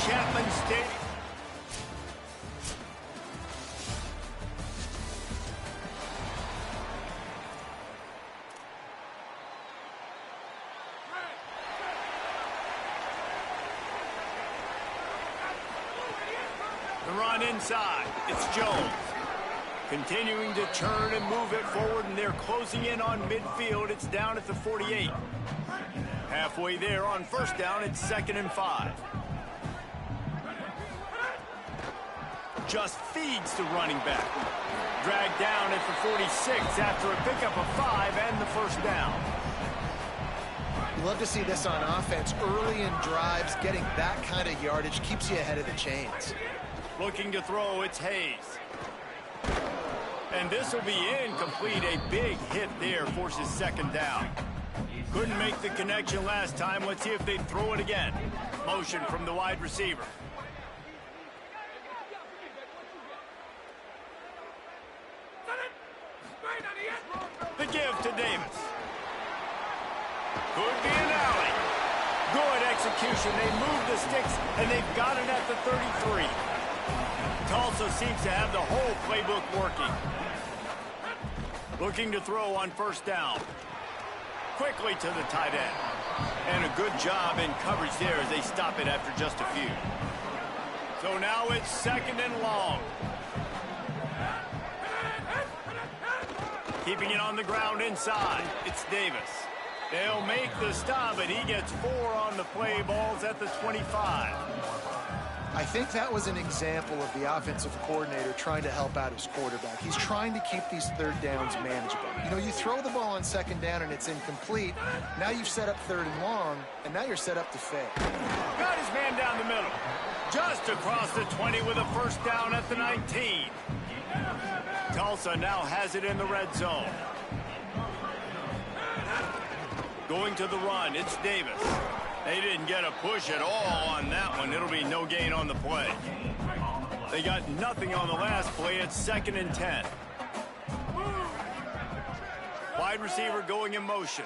Chapman Stadium. The run inside. It's Jones. Continuing to turn and move it forward, and they're closing in on midfield. It's down at the 48. Halfway there on first down, it's 2nd and 5. Just feeds the running back. Dragged down at the 46 after a pickup of 5 and the first down. You love to see this on offense. Early in drives, getting that kind of yardage keeps you ahead of the chains. Looking to throw, it's Hayes. And this will be incomplete. A big hit there forces 2nd down. Couldn't make the connection last time. Let's see if they throw it again. Motion from the wide receiver. The give to Davis. Could be an alley. Good execution. They move the sticks, and they've got it at the 33. Tulsa seems to have the whole playbook working. Looking to throw on first down. Quickly to the tight end. And a good job in coverage there as they stop it after just a few. So now it's 2nd and long. Keeping it on the ground inside. It's Davis. They'll make the stop, but he gets 4 on the play. Balls at the 25. I think that was an example of the offensive coordinator trying to help out his quarterback. He's trying to keep these 3rd downs manageable. You know, you throw the ball on 2nd down and it's incomplete. Now you've set up 3rd and long, and now you're set up to fail. Got his man down the middle. Just across the 20 with a first down at the 19. Tulsa now has it in the red zone. Going to the run, it's Davis. They didn't get a push at all on that one. It'll be no gain on the play. They got nothing on the last play. It's 2nd and 10. Wide receiver going in motion.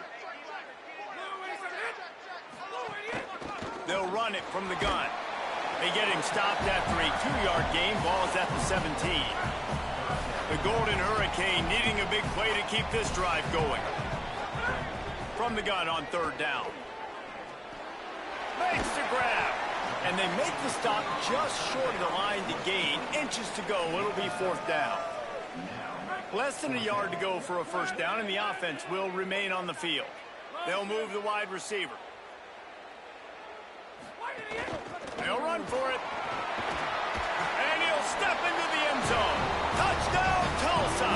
They'll run it from the gun. They get him stopped after a 2-yard gain. Ball's at the 17. The Golden Hurricane needing a big play to keep this drive going. From the gun on 3rd down. Makes the grab. And they make the stop just short of the line to gain. Inches to go. It'll be 4th down. Less than a yard to go for a first down, and the offense will remain on the field. They'll move the wide receiver. They'll run for it. And he'll step into the end zone. Touchdown, Tulsa.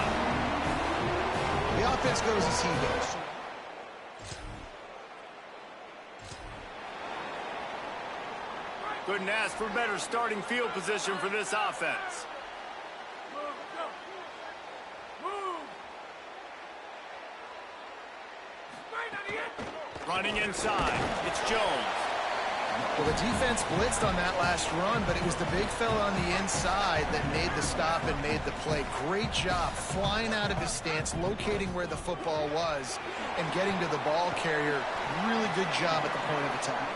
The offense goes as he goes. Couldn't ask for better starting field position for this offense. Running inside, it's Jones. Well, the defense blitzed on that last run, but it was the big fella on the inside that made the stop and made the play. Great job flying out of his stance, locating where the football was, and getting to the ball carrier. Really good job at the point of attack.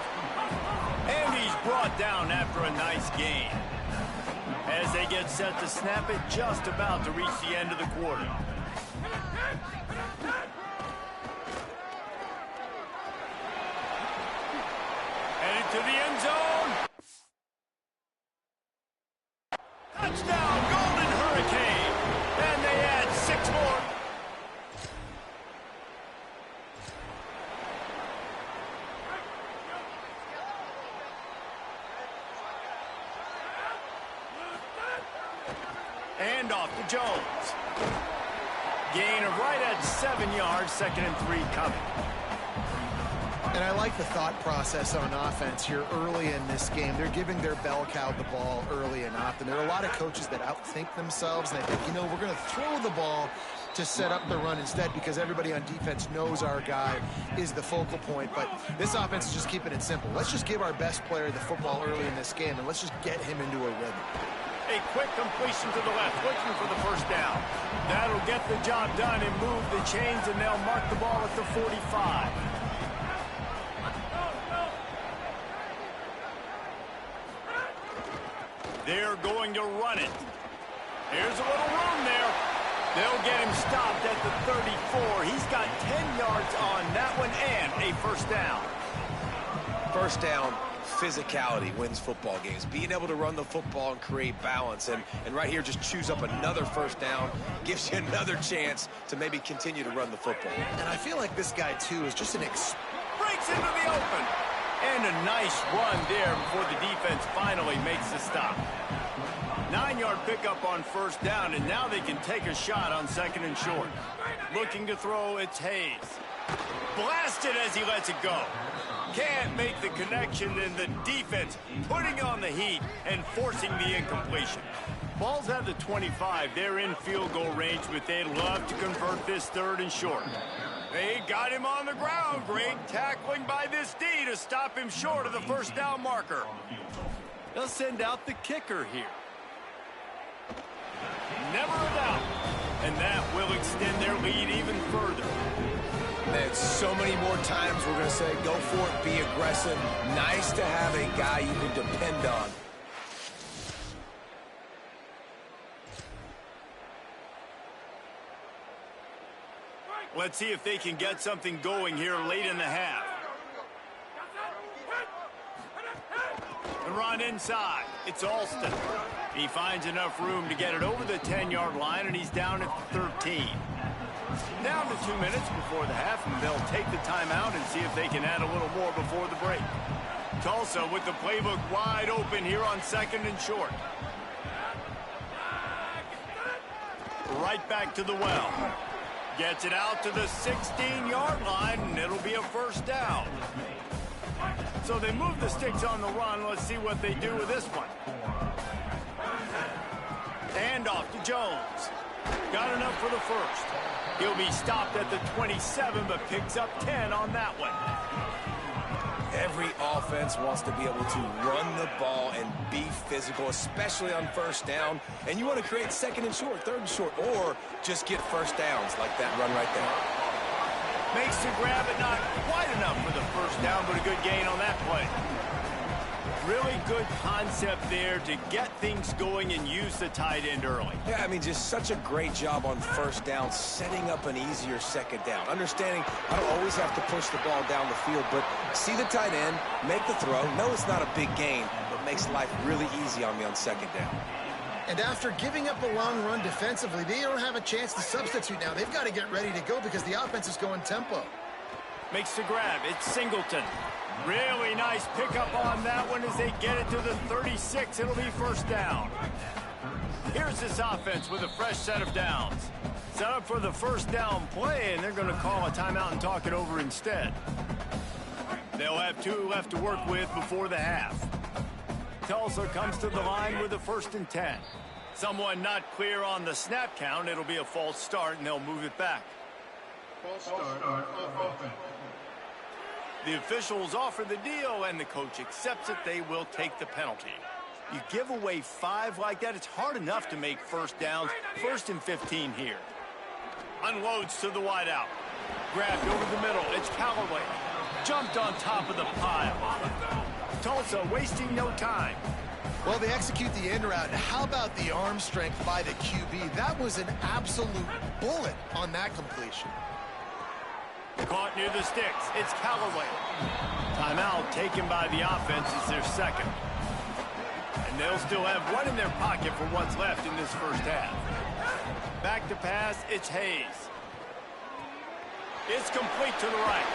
And he's brought down after a nice gain. As they get set to snap it, just about to reach the end of the quarter. Headed to the end zone. Touchdown, Golden Hurricane. And they add 6 more. And off to Jones. Gain of right at 7 yards, 2nd and 3 coming. And I like the thought process on offense here early in this game. They're giving their bell cow the ball early and often. There are a lot of coaches that outthink themselves, and they think, you know, we're going to throw the ball to set up the run instead because everybody on defense knows our guy is the focal point. But this offense is just keeping it simple. Let's just give our best player the football early in this game, and let's just get him into a rhythm. A quick completion to the left, looking for the first down. That'll get the job done and move the chains, and they'll mark the ball at the 45. They're going to run it. Here's a little room there. They'll get him stopped at the 34. He's got 10 yards on that one and a first down. First down, physicality wins football games. Being able to run the football and create balance. And right here, just choose up another first down. Gives you another chance to maybe continue to run the football. And I feel like this guy, too, is just an breaks into the open. And a nice run there before the defense finally makes the stop. 9-yard pickup on first down, and now they can take a shot on second and short. Looking to throw, it's Hayes. Blasted as he lets it go. Can't make the connection, and the defense putting on the heat and forcing the incompletion. Ball's at the 25. They're in field goal range, but they'd love to convert this third and short. They got him on the ground. Great tackling by this D to stop him short of the first down marker. They'll send out the kicker here. Never a doubt. And that will extend their lead even further. And so many more times we're going to say, go for it, be aggressive. Nice to have a guy you can depend on. Let's see if they can get something going here late in the half. And run inside. It's Alston. He finds enough room to get it over the 10-yard line, and he's down at the 13. Down to 2 minutes before the half, and they'll take the timeout and see if they can add a little more before the break. Tulsa with the playbook wide open here on second and short. Right back to the well. Gets it out to the 16-yard line, and it'll be a first down. So they move the sticks on the run. Let's see what they do with this one. Handoff to Jones. Got enough for the first. He'll be stopped at the 27, but picks up 10 on that one. Every offense wants to be able to run the ball and be physical, especially on first down. And you want to create second and short, third and short, or just get first downs like that run right there. Makes the grab, but not quite enough for the first down, but a good gain on that play. Really good concept there to get things going and use the tight end early. Yeah, I mean, just such a great job on first down, setting up an easier second down. Understanding I don't always have to push the ball down the field, but see the tight end, make the throw. No, it's not a big gain, but makes life really easy on me on second down. And after giving up a long run defensively, they don't have a chance to substitute now. They've got to get ready to go because the offense is going tempo. Makes the grab. It's Singleton. Really nice pickup on that one as they get it to the 36. It'll be first down. Here's this offense with a fresh set of downs. Set up for the first down play, and they're going to call a timeout and talk it over instead. They'll have 2 left to work with before the half. Tulsa comes to the line with a 1st and 10. Someone not clear on the snap count. It'll be a false start, and they'll move it back. False start, open. The officials offer the deal, and the coach accepts it. They will take the penalty. You give away 5 like that, it's hard enough to make first downs. 1st and 15 here. Unloads to the wideout. Grabbed over the middle. It's Callaway. Jumped on top of the pile. Tulsa wasting no time. Well, they execute the end route. How about the arm strength by the QB? That was an absolute bullet on that completion. Caught near the sticks. It's Callaway. Timeout taken by the offense. It's their second. And they'll still have one in their pocket for what's left in this first half. Back to pass. It's Hayes. It's complete to the right.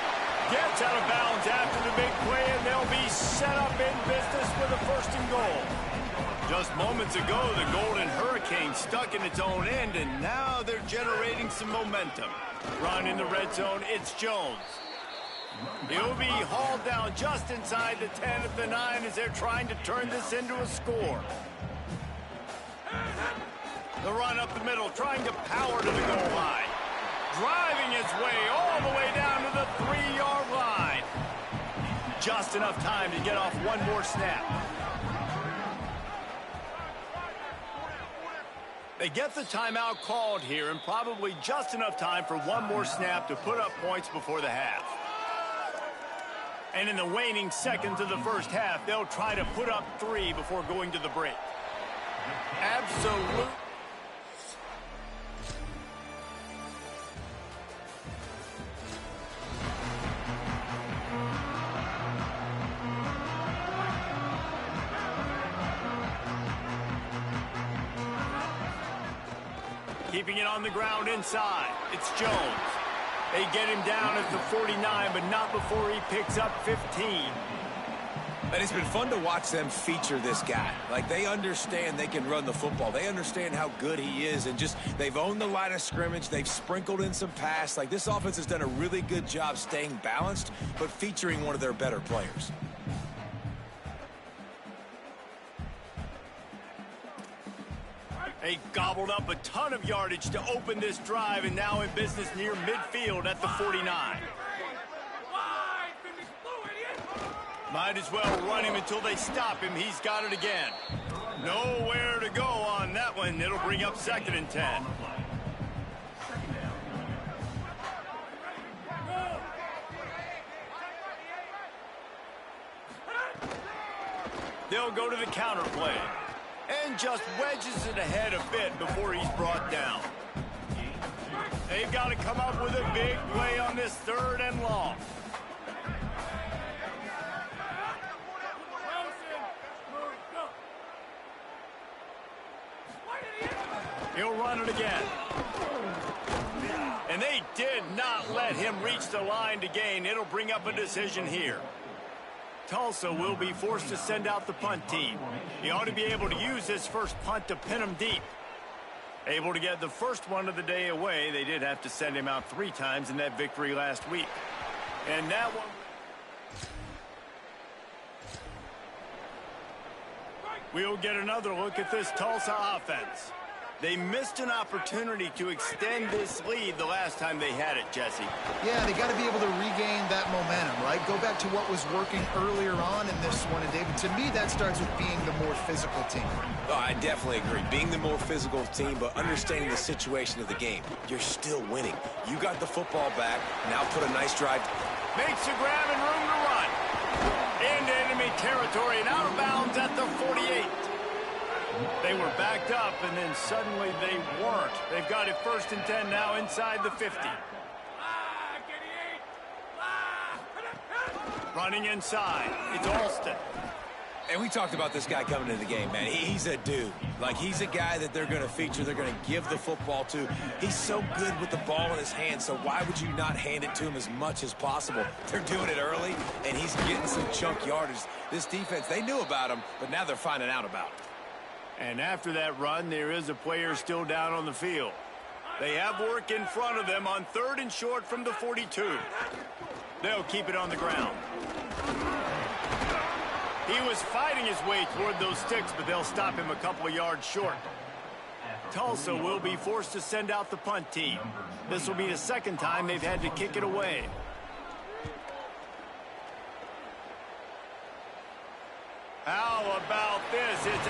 Gets out of bounds after the big play, and they'll be set up in business with a 1st and goal. Just moments ago, the Golden Hurricane stuck in its own end, and now they're generating some momentum. Run in the red zone, it's Jones. He'll be hauled down just inside the 10 at the 9 as they're trying to turn this into a score. The run up the middle, trying to power to the goal line. Driving his way all the way down to the 3-yard line. Just enough time to get off one more snap. They get the timeout called here, and probably just enough time for one more snap to put up points before the half. And in the waning seconds of the first half, they'll try to put up 3 before going to the break. Absolute. Keeping it on the ground inside. It's Jones. They get him down at the 49, but not before he picks up 15. And it's been fun to watch them feature this guy. Like, they understand they can run the football. They understand how good he is, and just they've owned the line of scrimmage. They've sprinkled in some pass. Like, this offense has done a really good job staying balanced, but featuring one of their better players. They gobbled up a ton of yardage to open this drive, and now in business near midfield at the 49. Might as well run him until they stop him. He's got it again. Nowhere to go on that one. It'll bring up 2nd and 10. They'll go to the counter play. And just wedges it ahead a bit before he's brought down. They've got to come up with a big play on this 3rd and long. He'll run it again. And they did not let him reach the line to gain. It'll bring up a decision here. Tulsa will be forced to send out the punt team. He ought to be able to use this first punt to pin him deep. Able to get the first one of the day away. They did have to send him out 3 times in that victory last week. And that one... We'll get another look at this Tulsa offense. They missed an opportunity to extend this lead the last time they had it, Jesse. Yeah, they got to be able to regain that momentum, right? Go back to what was working earlier on in this one. And, David, to me, that starts with being the more physical team. Oh, I definitely agree. Being the more physical team, but understanding the situation of the game. You're still winning. You got the football back. Now put a nice drive. Makes a grab and room to run. Into enemy territory and out of bounds at the 48. They were backed up, and then suddenly they weren't. They've got it 1st and 10 now inside the 50. Running inside. It's Alston. And we talked about this guy coming into the game, man. He's a dude. Like, he's a guy that they're going to feature. They're going to give the football to. He's so good with the ball in his hand, so why would you not hand it to him as much as possible? They're doing it early, and he's getting some chunk yardage. This defense, they knew about him, but now they're finding out about him. And after that run, there is a player still down on the field. They have work in front of them on 3rd and short from the 42. They'll keep it on the ground. He was fighting his way toward those sticks, but they'll stop him a couple of yards short. Tulsa will be forced to send out the punt team. This will be the 2nd time they've had to kick it away. How about this? It's...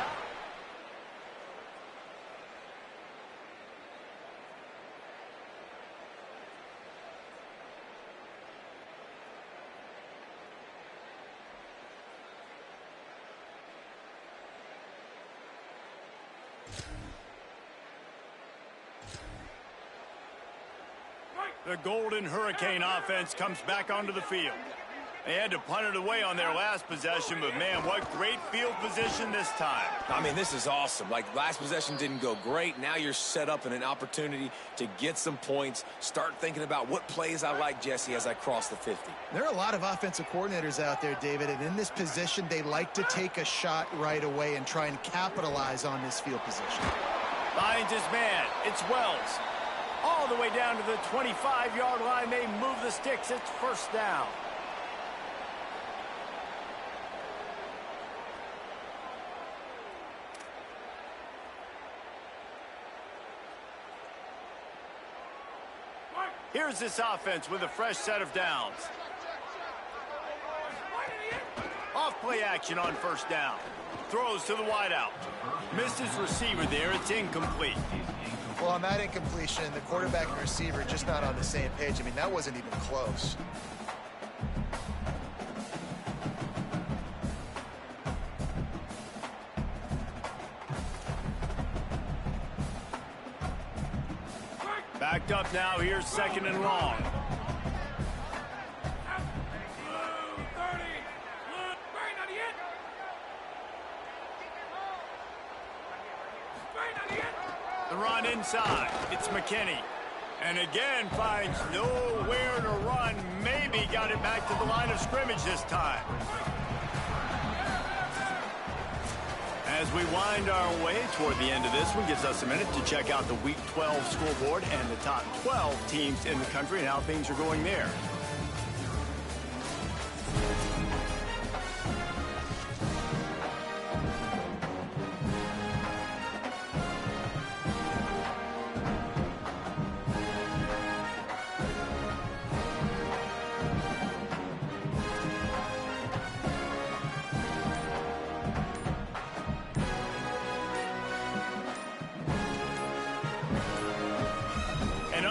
The Golden Hurricane offense comes back onto the field. They had to punt it away on their last possession, but man, what great field position this time. I mean, this is awesome. Like, last possession didn't go great. Now you're set up in an opportunity to get some points. Start thinking about what plays I like, Jesse, as I cross the 50. There are a lot of offensive coordinators out there, David, and in this position, they like to take a shot right away and try and capitalize on this field position. Finds his man. It's Wells. All the way down to the 25-yard line. They move the sticks. It's 1st down. Here's this offense with a fresh set of downs. Off play action on 1st down. Throws to the wideout. Missed his receiver there. It's incomplete. Well, on that incompletion, the quarterback and receiver just not on the same page. I mean, that wasn't even close. Backed up now, here's 2nd and long. The run inside, it's McKinney. And again finds nowhere to run. Maybe got it back to the line of scrimmage this time. As we wind our way toward the end of this one, gives us a minute to check out the Week 12 scoreboard and the top 12 teams in the country and how things are going there.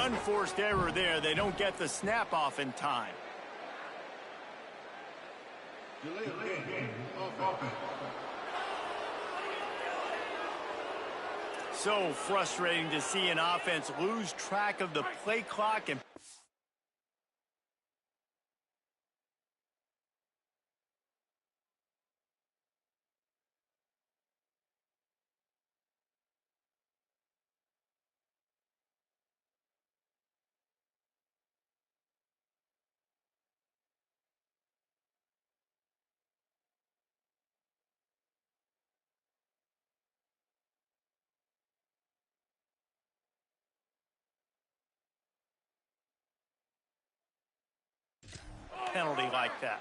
Unforced error there. They don't get the snap off in time. So frustrating to see an offense lose track of the play clock and penalty like that.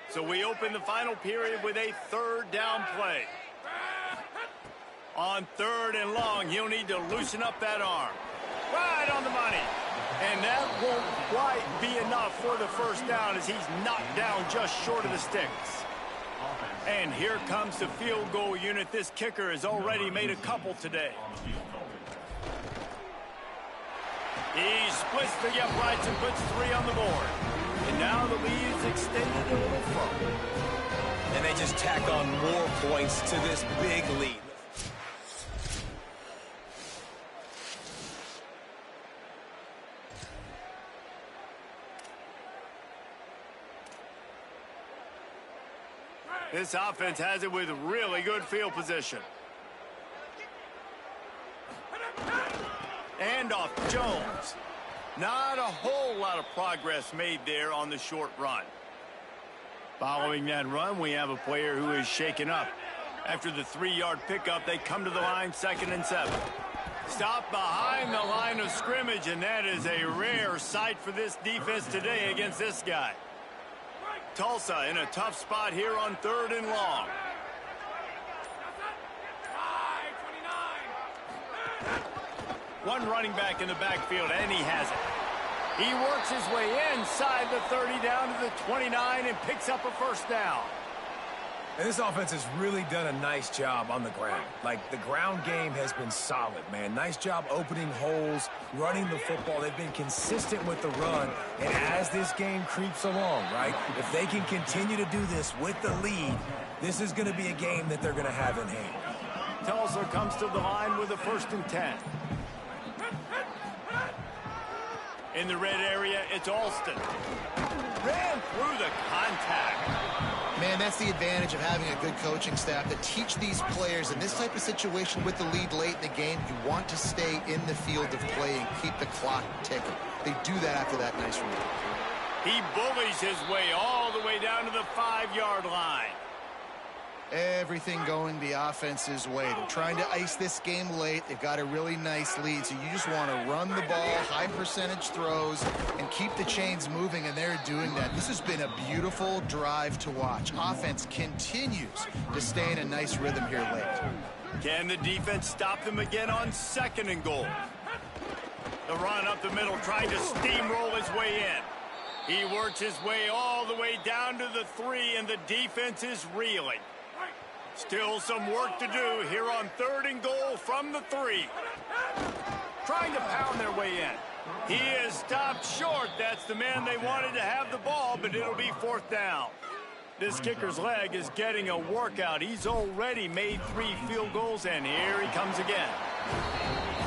So we open the final period with a 3rd down play. On 3rd and long, he'll need to loosen up that arm. Right on the money. And that won't quite be enough for the 1st down as he's knocked down just short of the sticks. And here comes the field goal unit. This kicker has already made a couple today. He splits the uprights and puts 3 on the board. And now the lead is extended a little further. And they just tack on more points to this big lead. This offense has it with really good field position. And off Jones. Not a whole lot of progress made there on the short run. Following that run, we have a player who is shaken up. After the 3-yard pickup, they come to the line, 2nd and 7. Stop behind the line of scrimmage, and that is a rare sight for this defense today against this guy. Tulsa in a tough spot here on 3rd and long. One running back in the backfield, and he has it. He works his way inside the 30 down to the 29 and picks up a 1st down. And this offense has really done a nice job on the ground. Like, the ground game has been solid, man. Nice job opening holes, running the football. They've been consistent with the run. And as this game creeps along, right, if they can continue to do this with the lead, this is going to be a game that they're going to have in hand. Tulsa comes to the line with a 1st and 10. In the red area, it's Alston. Ran through the contact. Man, that's the advantage of having a good coaching staff that teach these players in this type of situation with the lead late in the game. You want to stay in the field of play and keep the clock ticking. They do that after that nice run. He bullies his way all the way down to the 5-yard line. Everything going the offense's way. They're trying to ice this game late. They've got a really nice lead, so you just want to run the ball, high percentage throws, and keep the chains moving, and they're doing that. This has been a beautiful drive to watch. Offense continues to stay in a nice rhythm here late. Can the defense stop them again on 2nd and goal? The run up the middle, trying to steamroll his way in. He works his way all the way down to the 3, and the defense is reeling. Still some work to do here on 3rd and goal from the 3. Trying to pound their way in. He is stopped short. That's the man they wanted to have the ball, but it'll be 4th down. This kicker's leg is getting a workout. He's already made 3 field goals, and here he comes again.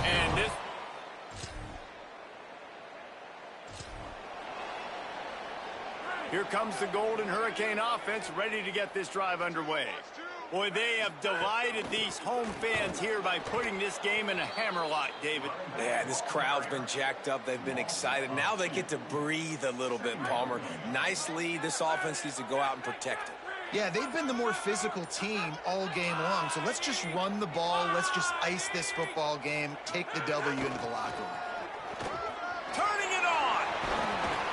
And this... Here comes the Golden Hurricane offense ready to get this drive underway. Boy, they have delighted these home fans here by putting this game in a hammerlock, David. Yeah, this crowd's been jacked up. They've been excited. Now they get to breathe a little bit, Palmer. Nice lead. This offense needs to go out and protect it. Yeah, they've been the more physical team all game long. So let's just run the ball. Let's just ice this football game. Take the W into the locker room. Turning it on.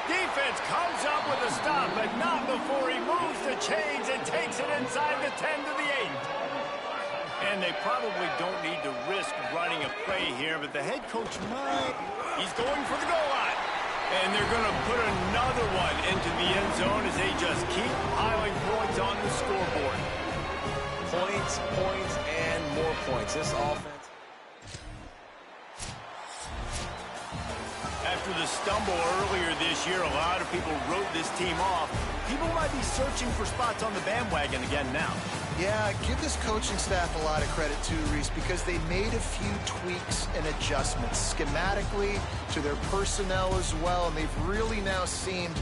Defense comes up with a stop, but not before he moves the chains and takes it inside the 10 to the 8. And they probably don't need to risk running a play here, but the head coach might. He's going for the goal line. And they're going to put another one into the end zone as they just keep piling points on the scoreboard. Points, points, and more points. This offense. After the stumble earlier this year, a lot of people wrote this team off. People might be searching for spots on the bandwagon again now. Yeah, give this coaching staff a lot of credit too, Reese, because they made a few tweaks and adjustments schematically to their personnel as well, and they've really now seemed